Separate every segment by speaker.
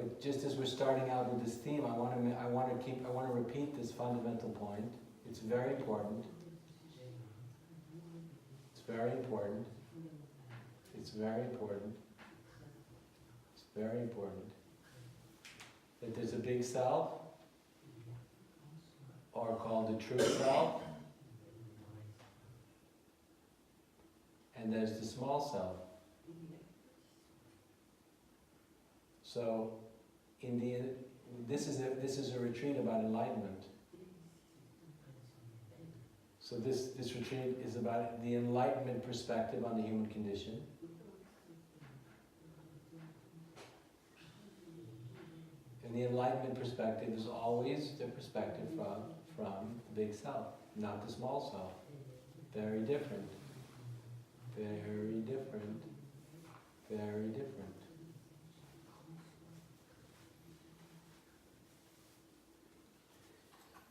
Speaker 1: But just as we're starting out with this theme, I want to repeat this fundamental point. It's very important. It's very important. It's very important. It's very important. That there's a big self, or called the true self, and there's the small self. So, this is a retreat about enlightenment. So this retreat is about the enlightenment perspective on the human condition. And the enlightenment perspective is always the perspective from the big self, not the small self. Very different. Very different. Very different.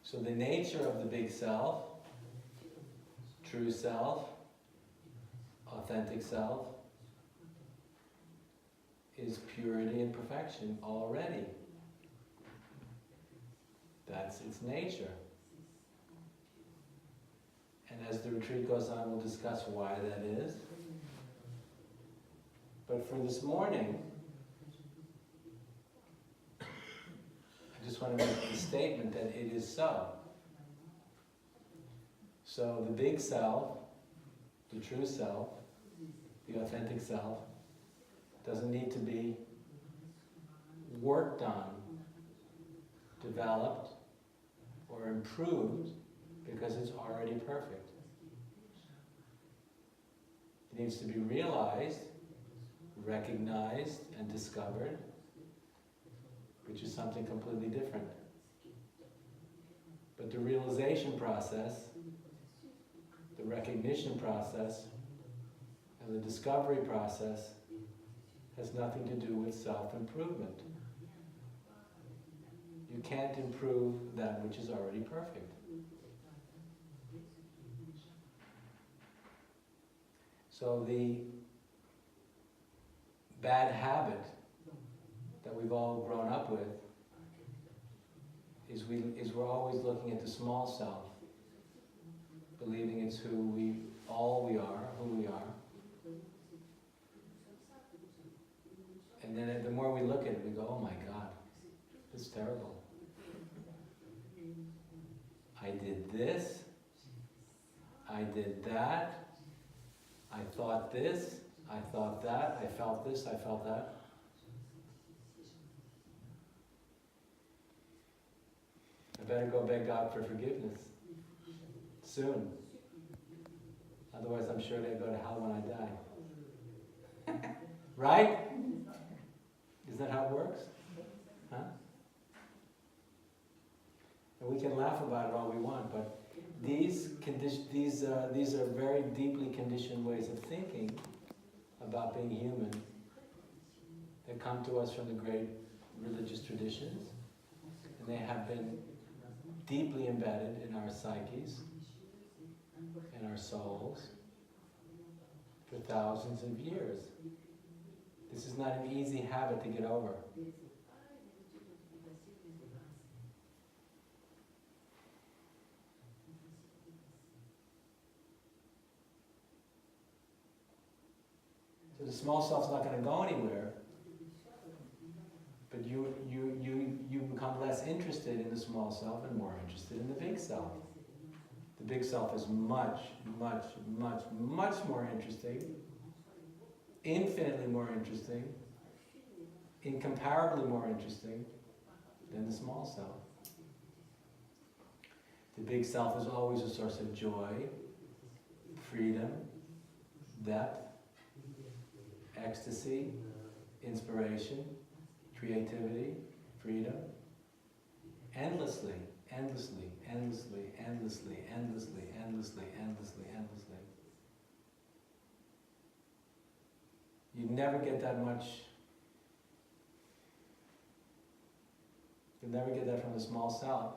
Speaker 1: So the nature of the big self, true self, authentic self, is purity and perfection already. That's its nature. And as the retreat goes on, we'll discuss why that is. But for this morning, I just want to make the statement that it is so. So the big self, the true self, the authentic self, doesn't need to be worked on, developed, or improved because it's already perfect. It needs to be realized, recognized, and discovered, which is something completely different. But the realization process, the recognition process, and the discovery process has nothing to do with self-improvement. You can't improve that which is already perfect. So the bad habit that we've all grown up with is we're always looking at the small self, believing it's who we are. And then the more we look at it, we go, oh my God, this is terrible. I did this, I did that, I thought this, I thought that, I felt this, I felt that. I better go beg God for forgiveness soon. Otherwise I'm sure they go to hell when I die. Right? Isn't that how it works? Huh? And we can laugh about it all we want, but these are very deeply conditioned ways of thinking about being human that come to us from the great religious traditions, and they have been deeply embedded in our psyches, in our souls, for thousands of years. This is not an easy habit to get over. So the small self's not going to go anywhere, but you become less interested in the small self and more interested in the big self. The big self is much, much, much, much more interesting, infinitely more interesting, incomparably more interesting than the small self. The big self is always a source of joy, freedom, depth, ecstasy, inspiration, creativity, freedom, endlessly, endlessly, endlessly, endlessly, endlessly, endlessly, endlessly, endlessly. You never get that much. You'll never get that from the small self.